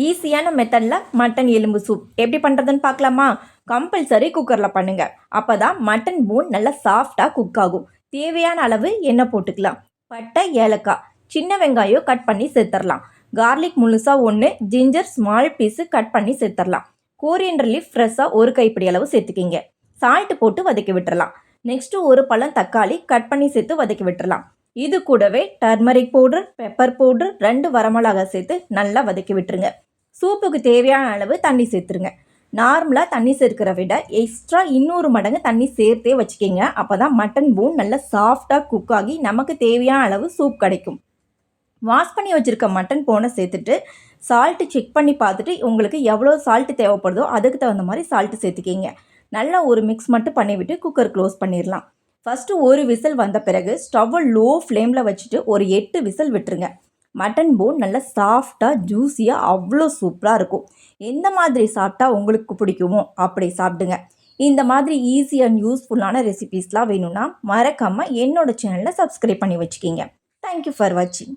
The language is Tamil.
ஈஸியான மெத்தடில் மட்டன் எலும்பு சூப் எப்படி பண்ணுறதுன்னு பார்க்கலாமா? கம்பல்சரி குக்கரில் பண்ணுங்கள். அப்போ தான் மட்டன் போன் நல்லா சாஃப்டாக குக் ஆகும். தேவையான அளவு எண்ணெய் போட்டுக்கலாம். பட்டை, ஏலக்காய், சின்ன வெங்காயம் கட் பண்ணி சேர்த்துடலாம். கார்லிக் முழுசாக 1, ஜிஞ்சர் ஸ்மால் பீஸு கட் பண்ணி சேர்த்துடலாம். கோரியண்டர் லீஃப் ஃப்ரெஷ்ஷாக 1 கைப்பிடி அளவு சேர்த்துக்கிங்க. சால்ட்டு போட்டு வதக்கி விட்டுறலாம். நெக்ஸ்ட்டு 1 பழம் தக்காளி கட் பண்ணி சேர்த்து வதக்கி விட்டுறலாம். இது கூடவே டர்மரிக் பவுடர், பெப்பர் பவுடர், 2 வரமிளகாய் சேர்த்து நல்லா வதக்கி விட்டுருங்க. சூப்புக்கு தேவையான அளவு தண்ணி சேர்த்துருங்க. நார்மலாக தண்ணி சேர்க்கிற விட எக்ஸ்ட்ரா 200 மடங்கு தண்ணி சேர்த்தே வச்சுக்கிங்க. அப்போ தான் மட்டன் போன் நல்லா சாஃப்டாக குக் ஆகி நமக்கு தேவையான அளவு சூப் கிடைக்கும். வாஷ் பண்ணி வச்சுருக்க மட்டன் போனை சேர்த்துட்டு சால்ட்டு செக் பண்ணி பார்த்துட்டு உங்களுக்கு எவ்வளோ சால்ட்டு தேவைப்படுதோ அதுக்கு தகுந்த மாதிரி சால்ட்டு சேர்த்துக்கிங்க. நல்லா ஒரு மிக்ஸ் மட்டும் பண்ணிவிட்டு குக்கர் க்ளோஸ் பண்ணிடலாம். ஃபஸ்ட்டு 1 விசில் வந்த பிறகு ஸ்டவ்வை லோ ஃப்ளேமில் வச்சுட்டு ஒரு 8 விசில் விட்டுருங்க. மட்டன் போன் நல்லா சாஃப்டாக ஜூஸியாக அவ்வளோ சூப்பராக இருக்கும். எந்த மாதிரி சாப்பிட்டா உங்களுக்கு பிடிக்குமோ அப்படி சாப்பிடுங்க. இந்த மாதிரி ஈஸி அண்ட் யூஸ்ஃபுல்லான ரெசிபீஸ்லாம் வேணும்னா மறக்காமல் என்னோட சேனலை சப்ஸ்கிரைப் பண்ணி வச்சுக்கிங்க. தேங்க்யூ ஃபார் வாட்சிங்.